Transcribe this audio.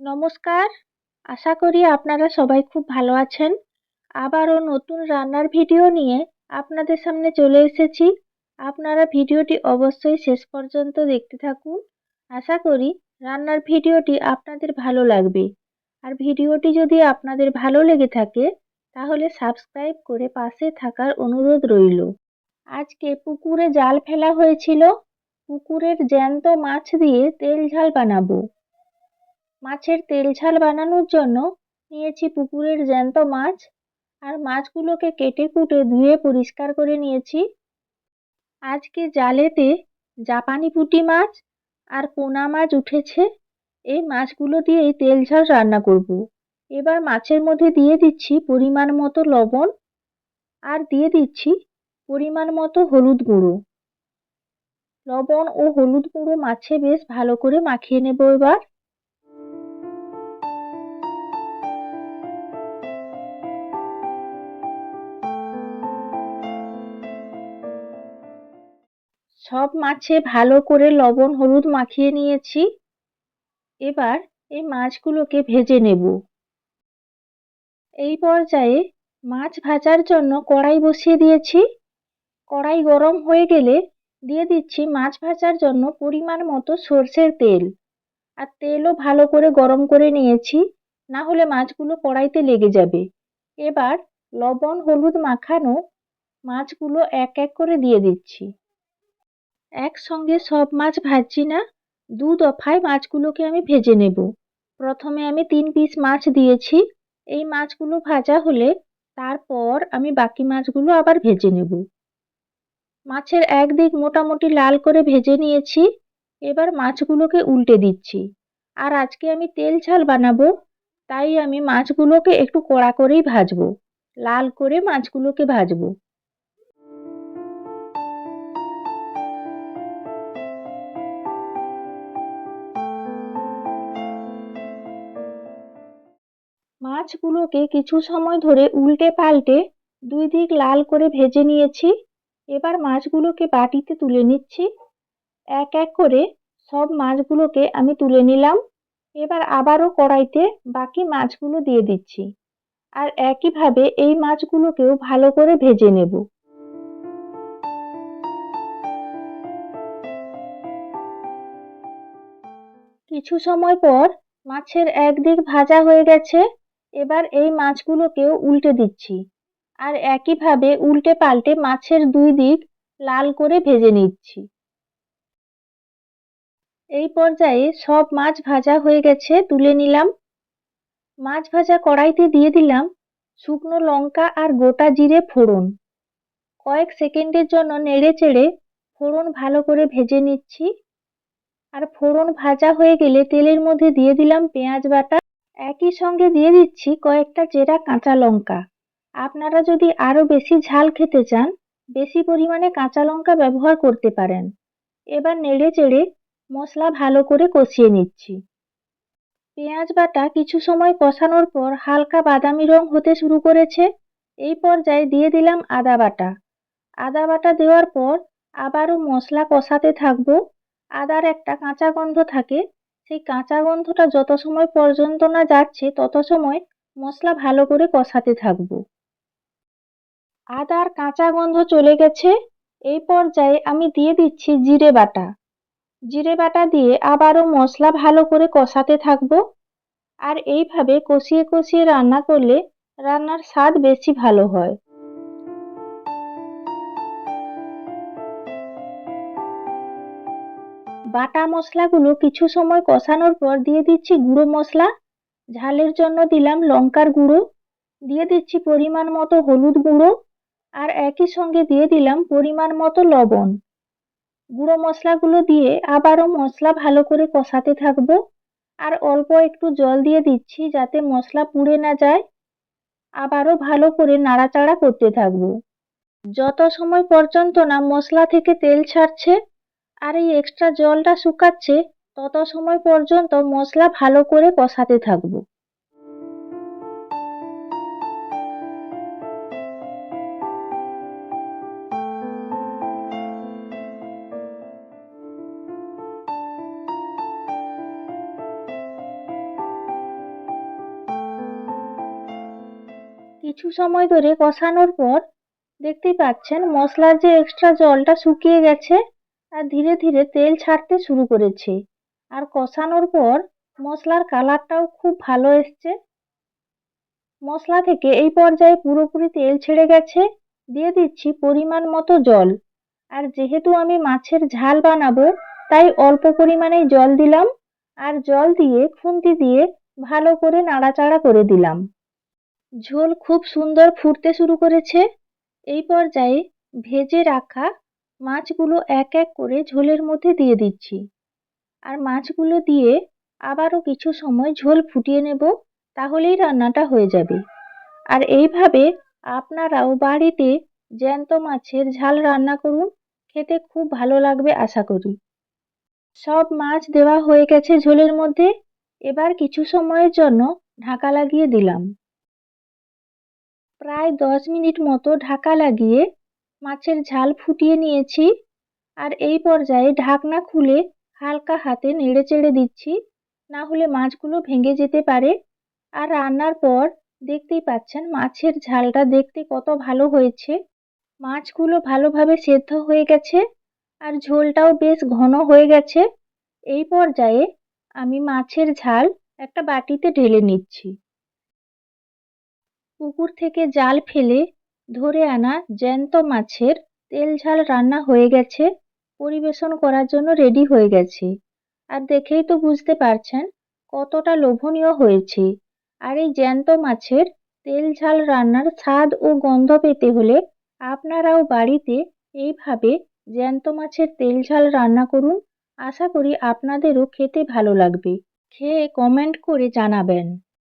নমস্কার। আশা করি আপনারা সবাই খুব ভালো আছেন। আবারও নতুন রান্নার ভিডিও নিয়ে আপনাদের সামনে চলে এসেছি। আপনারা ভিডিওটি অবশ্যই শেষ পর্যন্ত দেখতে থাকুন। আশা করি রান্নার ভিডিওটি আপনাদের ভালো লাগবে। আর ভিডিওটি যদি আপনাদের ভালো লেগে থাকে তাহলে সাবস্ক্রাইব করে পাশে থাকার অনুরোধ রইল। আজকে পুকুরে জাল ফেলা হয়েছিল। পুকুরের জ্যান্ত মাছ দিয়ে তেল ঝাল বানাবো। মাছের তেল ঝাল বানানোর জন্য নিয়েছি পুকুরের জ্যান্ত মাছ আর মাছগুলোকে কেটে কুটে ধুয়ে পরিষ্কার করে নিয়েছি। আজকে জালেতে জাপানি পুঁটি মাছ আর পোনা মাছ উঠেছে। এই মাছগুলো দিয়েই তেল ঝাল রান্না করব। এবার মাছের মধ্যে দিয়ে দিচ্ছি পরিমাণ মতো লবণ আর দিয়ে দিচ্ছি পরিমাণ মতো হলুদ গুঁড়ো। লবণ ও হলুদ গুঁড়ো মাছে বেশ ভালো করে মাখিয়ে নেব। এবার সব মাছে ভালো করে লবণ হলুদ মাখিয়ে নিয়েছি। এবার এই মাছগুলোকে ভেজে নেব। এই পর্যায়ে মাছ ভাজার জন্য কড়াই বসিয়ে দিয়েছি। কড়াই গরম হয়ে গেলে দিয়ে দিচ্ছি মাছ ভাজার জন্য পরিমাণ মতো সর্ষের তেল। আর তেলও ভালো করে গরম করে নিয়েছি, না হলে মাছগুলো কড়াইতে লেগে যাবে। এবার লবণ হলুদ মাখানো মাছগুলো এক এক করে দিয়ে দিচ্ছি। একসঙ্গে সব মাছ ভাজছি না, দু দফায় মাছগুলোকে আমি ভেজে নেব। প্রথমে আমি 3 পিস মাছ দিয়েছি। এই মাছগুলো ভাজা হলে তারপর আমি বাকি মাছগুলো আবার ভেজে নেব। মাছের একদিক মোটামুটি লাল করে ভেজে নিয়েছি। এবার মাছগুলোকে উল্টে দিচ্ছি। আর আজকে আমি তেল ঝাল বানাবো, তাই আমি মাছগুলোকে একটু কড়া করেই ভাজবো। লাল করে মাছগুলোকে ভাজবো। মাছগুলোকে কিছু সময় ধরে উল্টে পাল্টে দুই দিক লাল করে ভেজে নিয়েছি। এবার মাছগুলোকে বাটিতে তুলে নিচ্ছি। এক এক করে সব মাছগুলোকে আমি তুলে নিলাম। এবার আবারও কড়াইতে বাকি মাছগুলো দিয়ে দিচ্ছি। আর একইভাবে এই মাছগুলোকেও ভালো করে ভেজে নেব। কিছু সময় পর মাছের একদিক ভাজা হয়ে গেছে। এবার এই মাছগুলোকেও উল্টে দিচ্ছি। আর একইভাবে উল্টে পাল্টে মাছের দুই দিক লাল করে ভেজে নিচ্ছি। এই পর্যায়ে সব মাছ ভাজা হয়ে গেছে, তুলে নিলাম। মাছ ভাজা কড়াইতে দিয়ে দিলাম শুকনো লঙ্কা আর গোটা জিরে ফোড়ন। কয়েক সেকেন্ডের জন্য নেড়ে চেড়ে ফোড়ন ভালো করে ভেজে নিচ্ছি। আর ফোড়ন ভাজা হয়ে গেলে তেলের মধ্যে দিয়ে দিলাম পেঁয়াজ বাটা। একই সঙ্গে দিয়ে দিচ্ছি কয়েকটা চেরা কাঁচা লঙ্কা। আপনারা যদি আরো বেশি ঝাল খেতে চান, বেশি পরিমাণে কাঁচা লঙ্কা ব্যবহার করতে পারেন। এবার নেড়ে চেড়ে মশলা ভালো করে কষিয়ে নিচ্ছি। পেঁয়াজ বাটা কিছু সময় কষানোর পর হালকা বাদামি রং হতে শুরু করেছে। এই পর্যায়ে দিয়ে দিলাম আদা বাটা। আদা বাটা দেওয়ার পর আবারও মশলা কষাতে থাকবো। আদার একটা কাঁচা গন্ধ থাকে, সেই কাঁচা গন্ধটা যত সময় পর্যন্ত না যাচ্ছে তত সময় মশলা ভালো করে কষাতে থাকবো। আদার কাঁচা গন্ধ চলে গেছে। এই পর্যায়ে আমি দিয়ে দিচ্ছি জিরে বাটা। জিরে বাটা দিয়ে আবারও মশলা ভালো করে কষাতে থাকবো। আর এইভাবে কষিয়ে কষিয়ে রান্না করলে রান্নার স্বাদ বেশি ভালো হয়। বাটা মশলাগুলো কিছু সময় কষানোর পর দিয়ে দিচ্ছি গুঁড়ো মশলা। ঝালের জন্য দিলাম লঙ্কার গুঁড়ো, দিয়ে দিচ্ছি পরিমাণ মতো হলুদ গুঁড়ো আর একই সঙ্গে দিয়ে দিলাম পরিমাণ মতো লবণ। গুঁড়ো মশলাগুলো দিয়ে আবারও মশলা ভালো করে কষাতে থাকবো। আর অল্প একটু জল দিয়ে দিচ্ছি যাতে মশলা পুড়ে না যায়। আবারও ভালো করে নাড়াচাড়া করতে থাকবো যত সময় পর্যন্ত না মশলা থেকে তেল ছাড়ছে আর এই এক্সট্রা জলটা শুকাচ্ছে, তত সময় পর্যন্ত মশলা ভালো করে কষাতে থাকবো। কিছু সময় ধরে কষানোর পর দেখতেই পাচ্ছেন মশলার যে এক্সট্রা জলটা শুকিয়ে গেছে আর ধীরে ধীরে তেল ছাড়তে শুরু করেছে। আর কষানোর পর মশলার কালারটাও খুব ভালো এসছে। মশলা থেকে এই পর্যায়ে পুরোপুরি তেল ছেড়ে গেছে। দিয়ে দিচ্ছি পরিমাণ মতো জল। আর যেহেতু আমি মাছের ঝাল বানাবো তাই অল্প পরিমাণেই জল দিলাম। আর জল দিয়ে খুন্তি দিয়ে ভালো করে নাড়াচাড়া করে দিলাম। ঝোল খুব সুন্দর ফুটতে শুরু করেছে। এই পর্যায়ে ভেজে রাখা মাছগুলো এক এক করে ঝোলের মধ্যে দিয়ে দিচ্ছি। আর মাছগুলো দিয়ে আবারও কিছু সময় ঝোল ফুটিয়ে নেব, তাহলেই রান্নাটা হয়ে যাবে। আর এইভাবে আপনারাও বাড়িতে জ্যান্ত মাছের ঝাল রান্না করুন, খেতে খুব ভালো লাগবে আশা করি। সব মাছ দেওয়া হয়ে গেছে ঝোলের মধ্যে। এবার কিছু সময়ের জন্য ঢাকা লাগিয়ে দিলাম। প্রায় 10 মিনিট মতো ঢাকা লাগিয়ে মাছের ঝাল ফুটিয়ে নিয়েছি। আর এই পর্যায়ে ঢাকনা খুলে হালকা হাতে নেড়েচেড়ে দিচ্ছি, না হলে মাছগুলো ভেঙে যেতে পারে। আর রান্নার পর দেখতেই পাচ্ছেন মাছের ঝালটা দেখতে কত ভালো হয়েছে। মাছগুলো ভালোভাবে সেদ্ধ হয়ে গেছে আর ঝোলটাও বেশ ঘন হয়ে গেছে। এই পর্যায়ে আমি মাছের ঝাল একটা বাটিতে ঢেলে নিচ্ছি। পুকুর থেকে জাল ফেলে ধরে আনা জ্যান্ত মাছের তেল ঝাল রান্না হয়ে গেছে, পরিবেশন করার জন্য রেডি হয়ে গেছে। আর দেখেই তো বুঝতে পারছেন কতটা লোভনীয় হয়েছে। আর এই জ্যান্ত মাছের তেল ঝাল রান্নার স্বাদ ও গন্ধ পেতে হলে আপনারাও বাড়িতে এইভাবে জ্যান্ত মাছের তেল ঝাল রান্না করুন। আশা করি আপনাদেরও খেতে ভালো লাগবে। খেয়ে কমেন্ট করে জানাবেন।